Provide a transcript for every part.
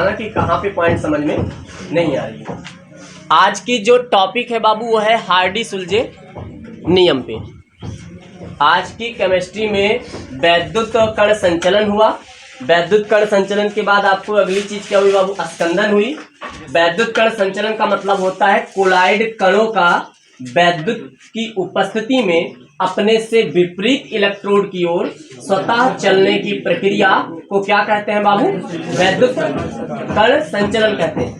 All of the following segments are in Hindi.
बताना कि कहाँ पे पॉइंट समझ में नहीं आ रही है। आज की जो टॉपिक है बाबू वो है हार्डी-सुलजे नियम पे। आज की केमिस्ट्री में वैद्युत कण संचलन हुआ। वैद्युत कण संचलन के बाद आपको अगली चीज क्या हुई बाबू? स्कंदन हुई। वैद्युत कण संचलन का मतलब होता है कोलाइड कणों का वैद्युत की उपस्थिति में अपने से विपरीत इलेक्ट्रोड की ओर स्वतः चलने की प्रक्रिया को क्या कहते हैं बाबू? वैद्युत कण संचलन कहते हैं,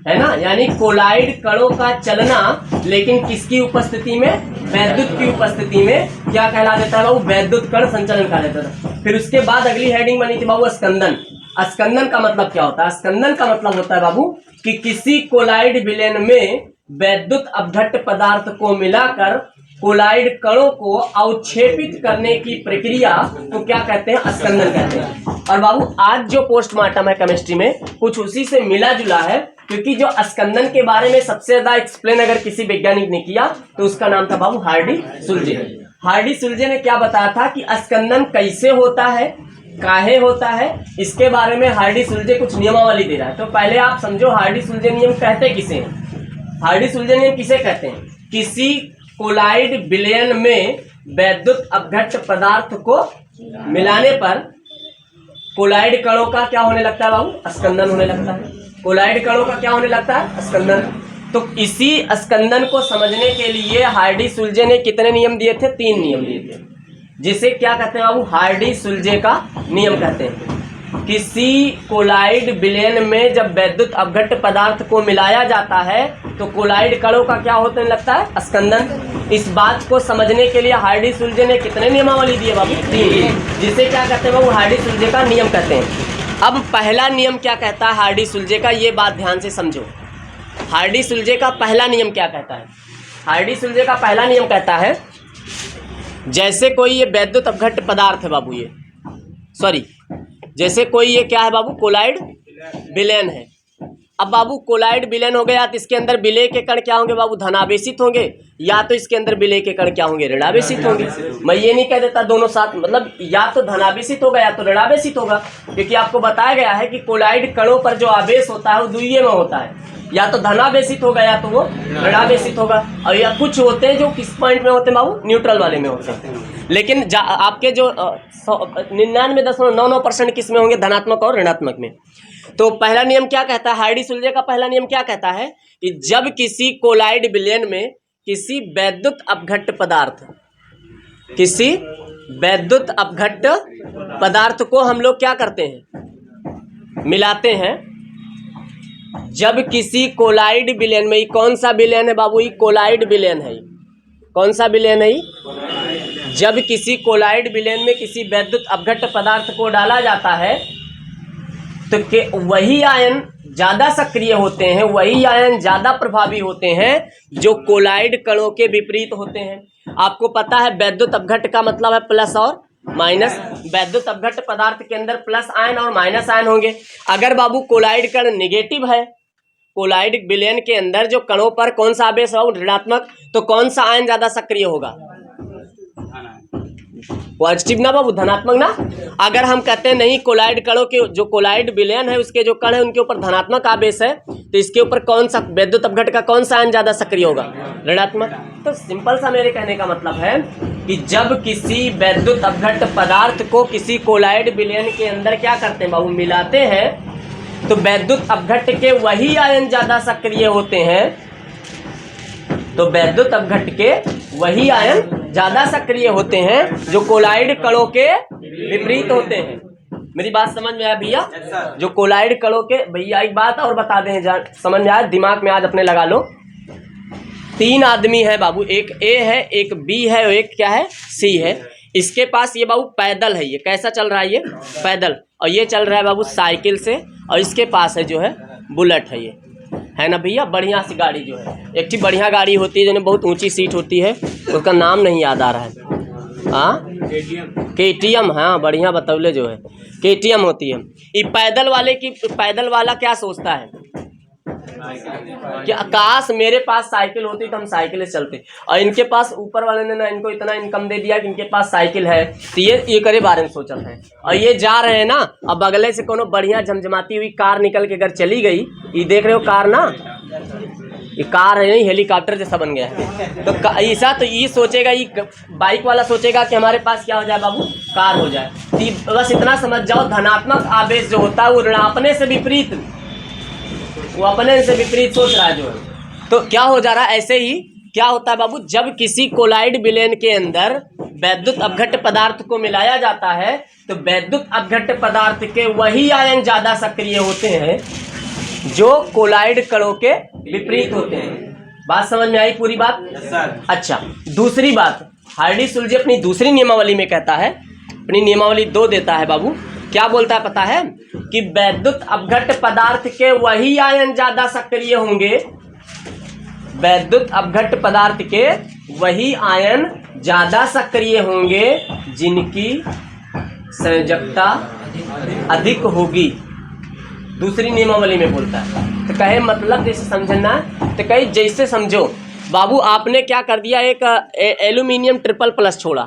है ना। यानी कोलाइड कणों का चलना, लेकिन किसकी उपस्थिति में? वैद्युत की उपस्थिति में क्या कहला देता है बाबू? वैद्युत कण संचलन कहा जाता है। फिर उसके बाद अगली हेडिंग बनी थी बाबू स्कंदन। स्कंदन का मतलब क्या होता है? स्कंदन का मतलब होता है बाबू कि किसी कोलाइड विलयन में वैद्युत अपघट्य पदार्थ को मिलाकर कोलाइड कणों को अवक्षेपित करने की प्रक्रिया को क्या कहते हैं? स्कंदन कहते हैं। और बाबू आज जो पोस्टमार्टम है केमिस्ट्री में कुछ उसी से मिला जुला है, क्योंकि जो स्कंदन के बारे में सबसे ज्यादा एक्सप्लेन अगर किसी वैज्ञानिक ने किया तो उसका नाम था बाबू हार्डी-सुलजे। हार्डी-सुलजे ने क्या बताया था कि स्कंदन कैसे होता है, काहे होता है, इसके बारे में हार्डी-सुलजे कुछ नियमावली दे रहा है। तो पहले आप समझो हार्डी-सुलजे नियम कहते किसे हैं? हार्डी-सुलजे नियम किसे कहते हैं? किसी कोलाइड विलयन में वैद्युत अपघट्य पदार्थ को मिलाने पर कोलाइड कणों का क्या होने लगता है बाबू? स्कंदन होने लगता है। कोलाइड कणों का क्या होने लगता है? स्कंदन। तो इसी स्कंदन को समझने के लिए हार्डी-सुलजे ने कितने नियम दिए थे? 3 नियम दिए थे, जिसे क्या कहते हैं बाबू? हार्डी-सुलजे का नियम कहते हैं। किसी कोलाइड विलयन में जब वैद्युत अपघट्य पदार्थ को मिलाया जाता है तो कोलाइड कणों का क्या होने लगता है? स्कंदन। इस बात को समझने के लिए हार्डी-सुलजे ने कितने नियमावली दिए बाबू? 3, जिसे क्या कहते हैं बाबू? हार्डी-सुलजे का नियम कहते हैं। अब पहला नियम क्या कहता है हार्डी-सुलजे का, ये बात ध्यान से समझो। हार्डी-सुलजे का पहला नियम क्या कहता है? हार्डी-सुलजे का पहला नियम कहता है, जैसे कोई ये वैद्युत अपघट्य पदार्थ है बाबू, ये सॉरी जैसे कोई ये क्या है बाबू? कोलाइड विलयन है। अब बाबू कोलाइड विलयन हो गया तो इसके अंदर विलय के कण क्या होंगे बाबू? धनावेशित होंगे, या तो इसके अंदर विलय के कण क्या होंगे? ऋणावेशित होंगे। मैं ये नहीं कह देता दोनों साथ, मतलब या तो धनावेशित होगा या तो ऋणावेशित होगा, क्योंकि आपको बताया गया है कि कोलाइड कणों पर जो आवेश होता है वो द्वितीय में होता है, या तो धनावेशित होगा या तो वो ऋणावेशित होगा। और या कुछ होते हैं जो किस पॉइंट में होते हैं बाबू? न्यूट्रल वाले में होते हैं। लेकिन आपके जो 99.99% किस में होंगे? धनात्मक और ऋणात्मक में। तो पहला नियम क्या कहता है? हार्डी-सुलजे का पहला नियम क्या कहता है कि जब किसी कोलाइड विलयन में किसी वैद्युत अपघट्य पदार्थ को हम लोग क्या करते हैं? मिलाते हैं। जब किसी कोलाइड विलयन में, कौन सा विलयन है बाबू? ये कोलाइड विलयन है। कौन सा विलयन है? जब किसी कोलाइड विलयन में किसी वैद्युत अपघट्य पदार्थ को डाला जाता है तो वही आयन ज्यादा सक्रिय होते हैं, वही आयन ज्यादा प्रभावी होते हैं जो कोलाइड कणों के विपरीत होते हैं। आपको पता है वैद्युत अपघट्य का मतलब है प्लस और माइनस। वैद्युत अपघट्य पदार्थ के अंदर प्लस आयन और माइनस आयन होंगे। अगर बाबू कोलाइड कण नेगेटिव है, कोलाइड विलयन के अंदर जो कणों पर कौन सा आवेश हो? ऋणात्मक। तो कौन सा आयन ज्यादा सक्रिय होगा? पॉजिटिव ना बाबू, धनात्मक ना। अगर हम कहते हैं नहीं कोलाइड कणों के, जो कोलाइड विलयन है उसके जो कण है उनके ऊपर धनात्मक आवेश है, तो इसके ऊपर कौन सा वैद्युत अपघट्य का कौन सा आयन ज्यादा सक्रिय होगा? ऋणात्मक। तो सिंपल सा मेरे कहने का मतलब है कि जब किसी वैद्युत अपघट्य पदार्थ को किसी कोलाइड विलयन के अंदर क्या करते हैं बाबू? मिलाते हैं, तो वैद्युत अपघट्य के वही आयन ज्यादा सक्रिय होते हैं, तो वैद्युत अपघट्य के वही आयन ज्यादा सक्रिय होते हैं जो कोलाइड कणों के विपरीत होते हैं। मेरी बात समझ में आया भैया? जो कोलाइड कणों के, भैया एक बात और बता दें, समझ में आया? दिमाग में आज अपने लगा लो। 3 आदमी है बाबू, एक ए है, एक बी है और एक क्या है? सी है। इसके पास ये बाबू पैदल है। ये कैसा चल रहा है? ये पैदल। और ये चल रहा है बाबू साइकिल से। और इसके पास है जो है बुलेट है, ये है ना भैया? बढ़िया सी गाड़ी जो है, एक ठीक बढ़िया गाड़ी होती है जो बहुत ऊंची सीट होती है, उसका नाम नहीं याद आ रहा है। हाँ, KTM। हाँ, बढ़िया बतौले जो है KTM होती है। ये पैदल वाले की, पैदल वाला क्या सोचता है? कि काश मेरे पास साइकिल होती तो हम साइकिल से चलते, और इनके पास ऊपर वाले ने ना इनको इतना इनकम दे दिया कि इनके पास साइकिल है, तो ये करे बारे में सोचत है। और ये जा रहे हैं ना, अब बगले से कोनो बढ़िया झमझमाती हुई कार निकल के अगर चली गई, ये देख रहे हो कार ना, ये कार है नहीं, हेलीकॉप्टर जैसा बन गया है। तो ऐसा तो ये सोचेगा, ये बाइक वाला सोचेगा कि हमारे पास क्या हो जाए बाबू, कार हो जाए। तो बस इतना समझ जाओ, धनात्मक आवेश जो होता है वो ऋणात्मक से विपरीत, वो अपने से विपरीत सोच रहा है जो है। तो क्या हो जा रहा है, ऐसे ही क्या होता है बाबू, जब किसी कोलाइड विलयन के अंदर वैद्युत अपघट्य पदार्थ को मिलाया जाता है तो वैद्युत अपघट्य पदार्थ के वही आयन ज्यादा सक्रिय होते हैं जो कोलाइड कणों के विपरीत होते हैं। बात समझ में आई पूरी बात? अच्छा, दूसरी बात हार्डी-सुलजे अपनी दूसरी नियमावली में कहता है, अपनी नियमावली 2 देता है बाबू, क्या बोलता है पता है, कि वैद्युत अपघट्य पदार्थ के वही आयन ज्यादा सक्रिय होंगे, वैद्युत अपघट्य पदार्थ के वही आयन ज्यादा सक्रिय होंगे जिनकी संयोजकता अधिक होगी। दूसरी नियमावली में बोलता है। तो कहे मतलब जैसे समझना है, तो कहे जैसे समझो बाबू, आपने क्या कर दिया, एक एल्यूमिनियम ट्रिपल प्लस छोड़ा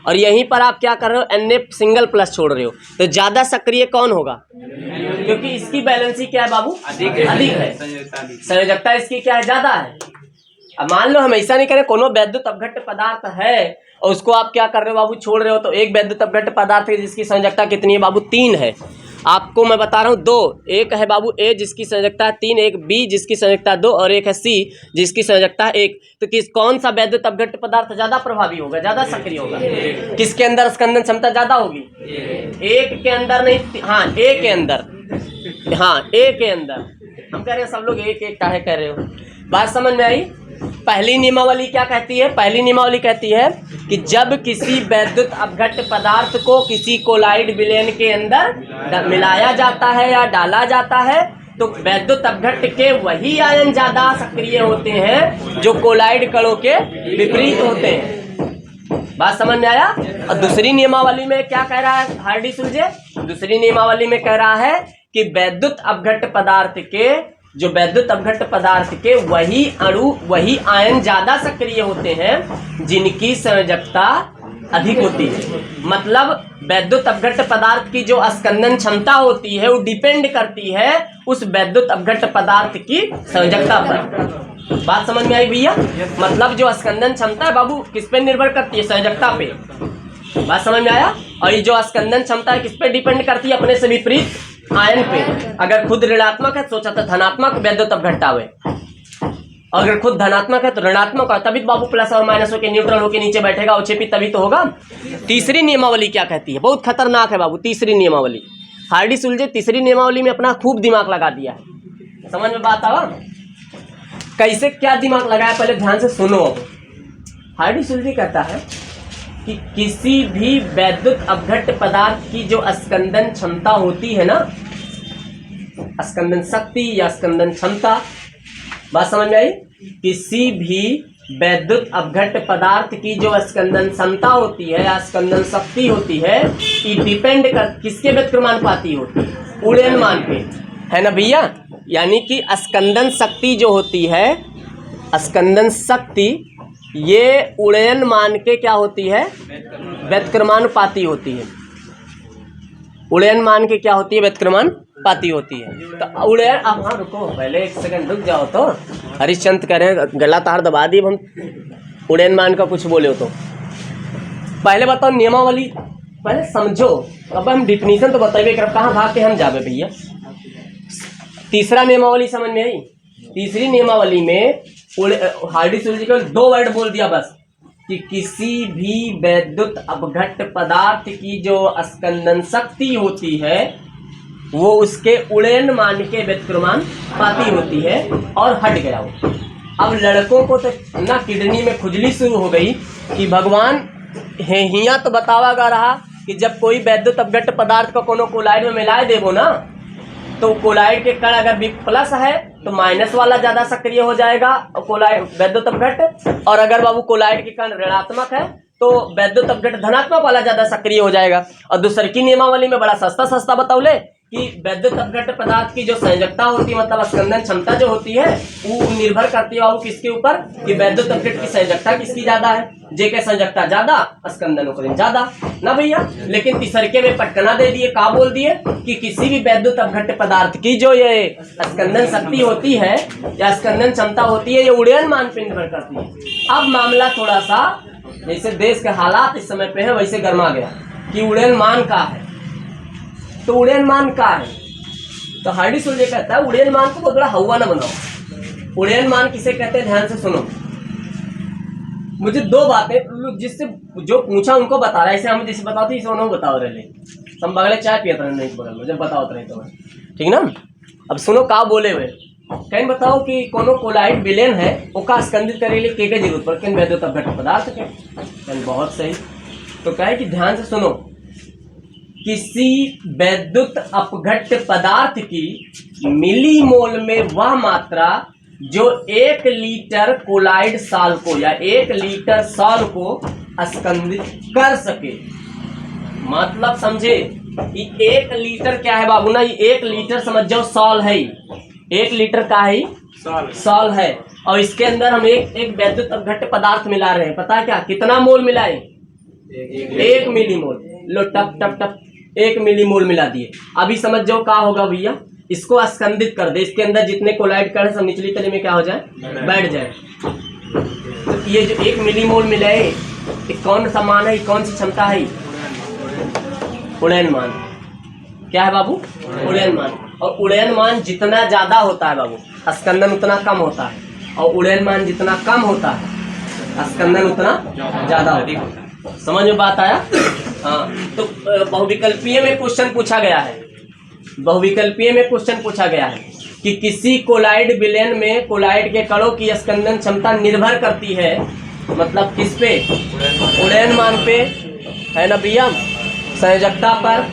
और यहीं पर आप क्या कर रहे हो, Na सिंगल प्लस छोड़ रहे हो, तो ज्यादा सक्रिय कौन होगा? क्योंकि इसकी बैलेंसी क्या है बाबू, अधिक है, संयोजकता इसकी क्या है, ज्यादा है। अब मान लो हम ऐसा नहीं करें, कोनो वैद्युत अपघट्य पदार्थ है और उसको आप क्या कर रहे हो बाबू, छोड़ रहे हो, तो एक वैद्युत अपघट्य पदार्थ है जिसकी संयोजकता कितनी है बाबू, 3 है। आपको मैं बता रहा हूँ 2, एक है बाबू A जिसकी संयोजकता है 3, एक B जिसकी संयोजकता 2 और एक है C जिसकी संयोजकता है 1। तो कौन सा वैद्युत अपघट्य पदार्थ ज्यादा प्रभावी होगा, ज्यादा सक्रिय होगा? किसके अंदर स्कंदन क्षमता ज्यादा होगी? एक के अंदर नहीं, हाँ A के अंदर, हाँ A के अंदर। हम कह रहे हैं सब लोग एक एक काहे कह रहे हो, बात समझ में आई? पहली नियमावली क्या कहती है? पहली नियमावली कहती है कि जब किसी वैद्युत अपघट्य पदार्थ को किसी कोलाइड विलयन के अंदर मिलाया जाता है या डाला जाता है तो वैद्युत अपघट्य के वही आयन ज्यादा सक्रिय होते हैं जो कोलाइड कणों के विपरीत होते हैं। बात समझ में आया? और दूसरी नियमावली में क्या कह रहा है हार्डी-सुलजे? दूसरी नियमावली में कह रहा है कि वैद्युत अपघट्य पदार्थ के, जो वैद्युत अपघट्य पदार्थ के वही अणु, वही आयन ज्यादा सक्रिय होते हैं जिनकी संयोजकता अधिक होती है। मतलब वैद्युत अपघट्य पदार्थ की जो स्कंदन क्षमता होती है वो डिपेंड करती है उस वैद्युत अपघट्य पदार्थ की संयोजकता पर। बात समझ में आई भैया? मतलब जो स्कंदन क्षमता है बाबू किस पे निर्भर करती है? संयोजकता पे। बात समझ में आया? और ये जो स्कंदन क्षमता है किस पे डिपेंड करती है? अपने से विपरीत आयन पे। अगर खुद ऋणात्मक है सोचा तो धनात्मक वैद्युत अपघट्य आवे, अगर खुद धनात्मक है तो ऋणात्मक, और तभी तो बाबू प्लस और माइनस होके न्यूट्रल होके नीचे बैठेगा, अवक्षेपित तभी तो होगा। तीसरी नियमावली क्या कहती है? बहुत खतरनाक है बाबू तीसरी नियमावली। हार्डी-सुलजे तीसरी नियमावली में अपना खूब दिमाग लगा दिया है। समझ में बात आवा? कैसे क्या दिमाग लगाया पहले ध्यान से सुनो। हार्डी-सुलजे कहता है कि किसी भी वैद्युत अपघट्य पदार्थ की जो स्कंदन क्षमता होती है ना, स्कंदन शक्ति या स्कंदन क्षमता, बात समझ में आई? किसी भी वैद्युत अपघट्य पदार्थ की जो स्कंदन क्षमता होती है या स्कंदन शक्ति होती है, ये डिपेंड कर किसके व्यतिक्रमानुपाती होती है? उड़यनमान पे, है ना भैया? यानी कि स्कंदन शक्ति जो होती है, स्कंदन शक्ति ये उड़यनमान के क्या होती है? व्यतिक्रमानुपाती होती है। उड़यनमान के क्या होती है? व्यतिक्रमानुपाती होती है। तो उड़यन, अब हाँ रुको पहले एक सेकंड रुक जाओ। तो हरिश्चंद्र कह रहे हैं गला तार दबा दी, हम उड़यनमान का कुछ बोले हो तो पहले बताओ नियमावली, पहले समझो, अब हम डिफिनीशन तो बताइए, कहाँ भाग के हम जावे भैया। तीसरा नियमावली समझ में आई? तीसरी नियमावली में हार्डी-सुलजे केवल 2 वर्ड बोल दिया बस, कि किसी भी वैद्युत अपघट्य पदार्थ की जो स्कंदन शक्ति होती है वो उसके उड़यनमान के व्यतिक्रमानुपाती होती है, और हट गया वो। अब लड़कों को तो ना किडनी में खुजली शुरू हो गई कि भगवान हिया तो बतावागा रहा कि जब कोई वैद्युत अपघट्य पदार्थ को कोनो कोलाइड में मिलाए देवो ना, तो कोलाइड के कण अगर भी प्लस है तो माइनस वाला ज्यादा सक्रिय हो जाएगा कोलाइड वैद्युत अपघट्य, और अगर बाबू कोलाइड के कण ऋणात्मक है तो वैद्युत अपघट्य धनात्मक वाला ज्यादा सक्रिय हो जाएगा। और दूसरी की नियमावली में बड़ा सस्ता बताऊले कि वैद्युत अपघट्य पदार्थ की जो संयोजकता होती है, मतलब स्कंदन क्षमता जो होती है, वो निर्भर करती है बाबू किसके ऊपर, कि वैद्युत अपघट्य की संयोजकता किसकी ज्यादा है। जे के संयोजकता ज्यादा, स्कंदन ओकरे ज्यादा ना भैया। लेकिन तीसरके में पटकना दे दिए, का बोल दिए कि किसी भी वैद्युत अपघट्य पदार्थ की जो ये स्कंदन शक्ति होती है या स्कंदन क्षमता होती है, ये उड़ीयमान पे निर्भर करती है। अब मामला थोड़ा सा जैसे देश के हालात इस समय पे है वैसे गर्मा गया कि उड़ीयमान का है, तो उड़ीयमान का है, तो हार्डी सुलझे कहता है उड़ीयमान को बहुत बड़ा हवा ना बनाओ। उड़ीयमान किसे कहते हैं, ध्यान से सुनो। मुझे दो बातें जिससे जो पूछा उनको बता रहा है, ऐसे हम जैसे बताते इसे उन्होंने बताओ रहे, हम बगले चाय पिया था नहीं बगल में जब बताओ रहे तो ठीक ना। अब सुनो का बोले हुए कहीं बताओ कि कोनो कोलाइड विलेन है ओका स्कंदित करे लिए के जरूरत पर कहीं वैद्युत अपघट्य पदार्थ के कहीं। बहुत सही। तो कहे कि ध्यान से सुनो, किसी वैद्युत अपघट्य पदार्थ की मिलीमोल में वह मात्रा जो 1 लीटर कोलाइड साल को या 1 लीटर साल को स्कंदित कर सके। मतलब समझे कि 1 लीटर क्या है बाबू ना, ये 1 लीटर समझ जाओ सॉल है, 1 लीटर का है सॉल है, और इसके अंदर हम एक वैद्युत अपघट्य पदार्थ मिला रहे हैं। पता है क्या कितना मोल मिलाए, 1 मिलीमोल। लो टप टप टप 1 मिलीमोल मिला दिए। अभी समझ जाओ क्या होगा भैया, इसको स्कंदित कर दे, इसके अंदर जितने कोलाइड कण सब निचली तले में क्या हो जाए, बैठ जाए। तो ये जो 1 मिलीमोल मिलाए, ये कौन सा मान है, कौन सी क्षमता है, उड़ीयमान। क्या है बाबू, उड़ीयमान। और उड़ीयमान जितना ज्यादा होता है बाबू, स्कंदन उतना कम होता है, और उड़ीयमान जितना कम होता है स्कंदन उतना ज्यादा होता है। समझ में बात आया। हाँ, तो बहुविकल्पीय में क्वेश्चन पूछा गया है, बहुविकल्पीय में क्वेश्चन पूछा गया है कि किसी कोलाइड विलेन में कोलाइड के कणों की स्कंदन क्षमता निर्भर करती है, मतलब किस पे, उड़ीयमान पे, है ना भैया, संयोजकता पर।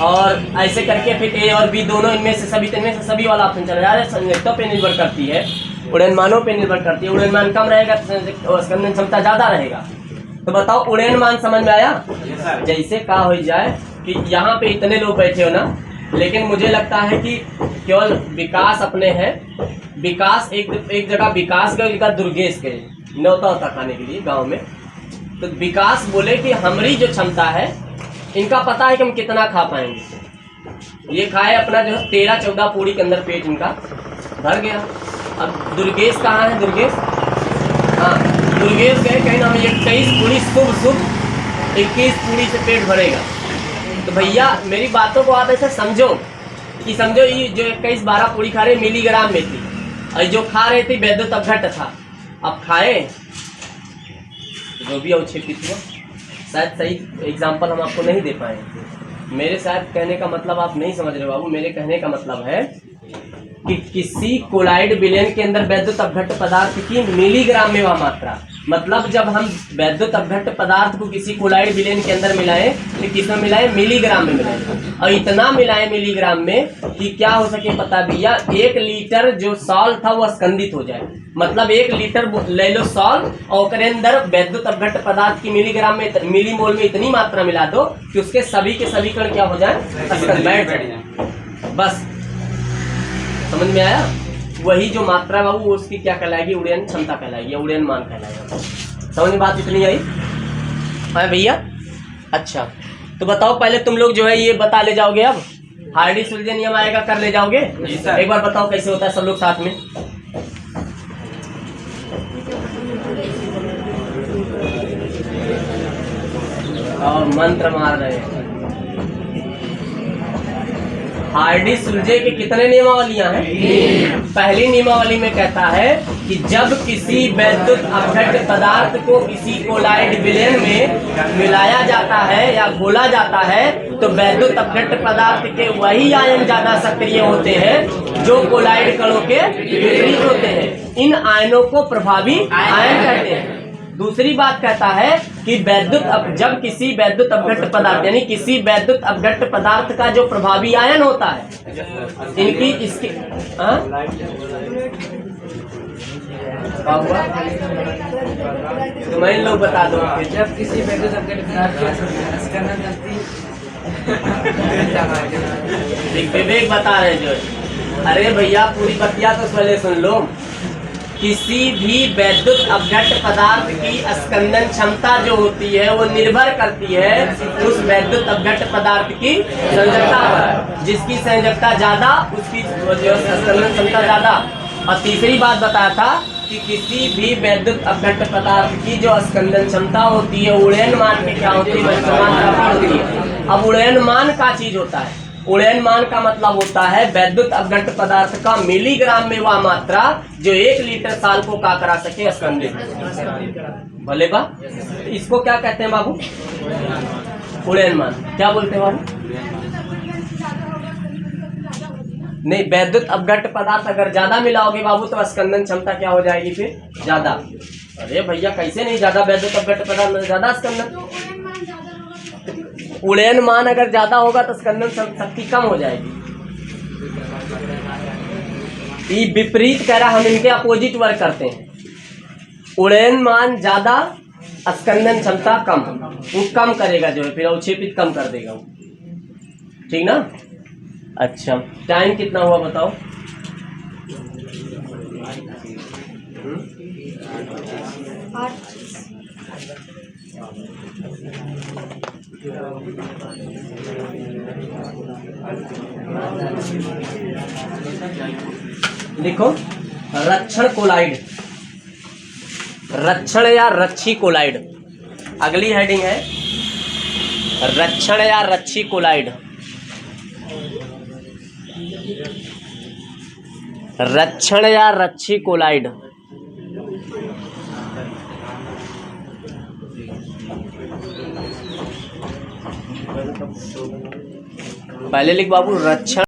और ऐसे करके फिर ए और बी दोनों इनमें से सभी वाला ऑप्शन चला जा रहा है। संयोजकता पे निर्भर करती है, उड़ीयमानों पे निर्भर करती है। उड़ीयमान कम रहेगा तो स्कंदन क्षमता ज्यादा रहेगा। तो बताओ उड़ीयमान समझ में आया। जैसे कहा हो जाए कि यहाँ पे इतने लोग बैठे हो ना, लेकिन मुझे लगता है कि केवल विकास अपने हैं, विकास एक जगह विकास गए, एक दुर्गेश गए न्योता होता खाने के लिए गांव में। तो विकास बोले कि हमारी जो क्षमता है, इनका पता है कि हम कितना खा पाएंगे। ये खाए अपना जो 13-14 पूरी के अंदर पेट इनका भर गया। अब दुर्गेश कहाँ है, दुर्गेश, हाँ दुर्गेश गए कहीं ना, हमें 21 पूरी शुभ 21 पूरी से पेट भरेगा। तो भैया मेरी बातों को आप ऐसे समझो कि समझो ये जो 21-12 पूरी खा रहे मिलीग्राम में थी, और जो खा रहे थे वैद्युत अपघट्य था। अब खाए जो भी अवक्षेपित हुआ, शायद सही एग्जाम्पल हम आपको नहीं दे पाए। मेरे शायद कहने का मतलब आप नहीं समझ रहे बाबू। मेरे कहने का मतलब है कि किसी कोलाइड विलेन के अंदर वैद्युत अपघट्य पदार्थ की मिलीग्राम में वह मात्रा, मतलब जब हम वैद्युत अपघट्य पदार्थ को किसी कोलाइड विलेन के अंदर मिलाएं तो किसमें मिलाएं, मिलीग्राम में मिलाएं। और इतना मिलाएं मिलीग्राम में कि क्या हो सके पता भैया, 1 लीटर जो सॉल था वो स्कंदित हो जाए। मतलब 1 लीटर ले लो सॉल और उसके अंदर वैद्युत अपघट्य पदार्थ की मिलीग्राम में मिलीमोल में इतनी मात्रा मिला दो कि उसके सभी के सभी कण क्या हो जाए, बैठ जाए। बस समझ में आया। वही जो मात्रा बाबू उसकी क्या कहलाएगी, उड़ीयन क्षमता कहलाएगी, उड़ीयमान कहलाएगा। समझ में बात इतनी आई है भैया। अच्छा तो बताओ पहले तुम लोग जो है ये बता ले जाओगे, अब हार्डी सुलझे नियम आएगा कर ले जाओगे। एक बार बताओ कैसे होता है सब लोग साथ में। और मंत्र मार रहे हैं। हार्डी सुलझे के कितने नियमावलियां हैं। पहली नियमावली में कहता है कि जब किसी वैद्युत अपघट्य पदार्थ को किसी कोलाइड विलेन में मिलाया जाता है या घोला जाता है तो वैद्युत अपघट्य पदार्थ के वही आयन ज्यादा सक्रिय होते हैं जो कोलाइड कणों के विपरीत होते हैं। इन आयनों को प्रभावी आयन कहते हैं। दूसरी बात कहता है कि जब किसी वैद्युत अपघट्य पदार्थ यानी किसी वैद्युत अपघट्य पदार्थ का जो प्रभावी आयन होता है, इनकी इसके तुम्हें लोग बता दो, जब किसी वैद्युत अपघट्य पदार्थ की स्कंदन शक्ति विवेक बता रहे जो। अरे भैया पूरी बतिया तो पहले सुन लो। किसी भी वैद्युत अपघट्ट पदार्थ की स्कंदन क्षमता जो होती है वो निर्भर करती है उस वैद्युत अपघट्ट पदार्थ की संयोजकता पर। जिसकी संयोजकता ज्यादा उसकी स्कंदन क्षमता ज्यादा। और तीसरी बात बताया था कि किसी भी वैद्युत अपघट्ट पदार्थ की जो स्कंदन क्षमता होती है उड़यनमान में क्या होती है। अब उड़यनमान का चीज होता है। उड़यनमान का मतलब होता है वैद्युत अपघट्ट पदार्थ का मिलीग्राम में वह मात्रा जो 1 लीटर साल को का करा सके स्कंदित। भले बा इसको क्या कहते हैं बाबू? उड़यनमान। क्या बोलते हैं बाबू? नहीं, वैद्युत अपघट्ट पदार्थ अगर ज्यादा मिलाओगे बाबू तो स्कंदन क्षमता क्या हो जाएगी फिर ज्यादा। अरे भैया कैसे नहीं ज्यादा? वैद्युत अपघट्ट पदार्थ में ज्यादा स्कंदन। उड़यनमान अगर ज्यादा होगा तो स्कंदन शक्ति कम हो जाएगी। ये विपरीत कह रहा, हम इनके अपोजिट वर्क करते हैं। उड़यनमान ज्यादा स्कंदन क्षमता कम, वो कम करेगा जो है फिर अवक्षेपित कम कर देगा वो। ठीक ना? अच्छा टाइम कितना हुआ बताओ? देखो रक्षण कोलाइड, रक्षण या रक्षी कोलाइड। अगली हेडिंग है रक्षण या रक्षी कोलाइड। रक्षण या रक्षी कोलाइड। पहले लिख बाबू रक्षण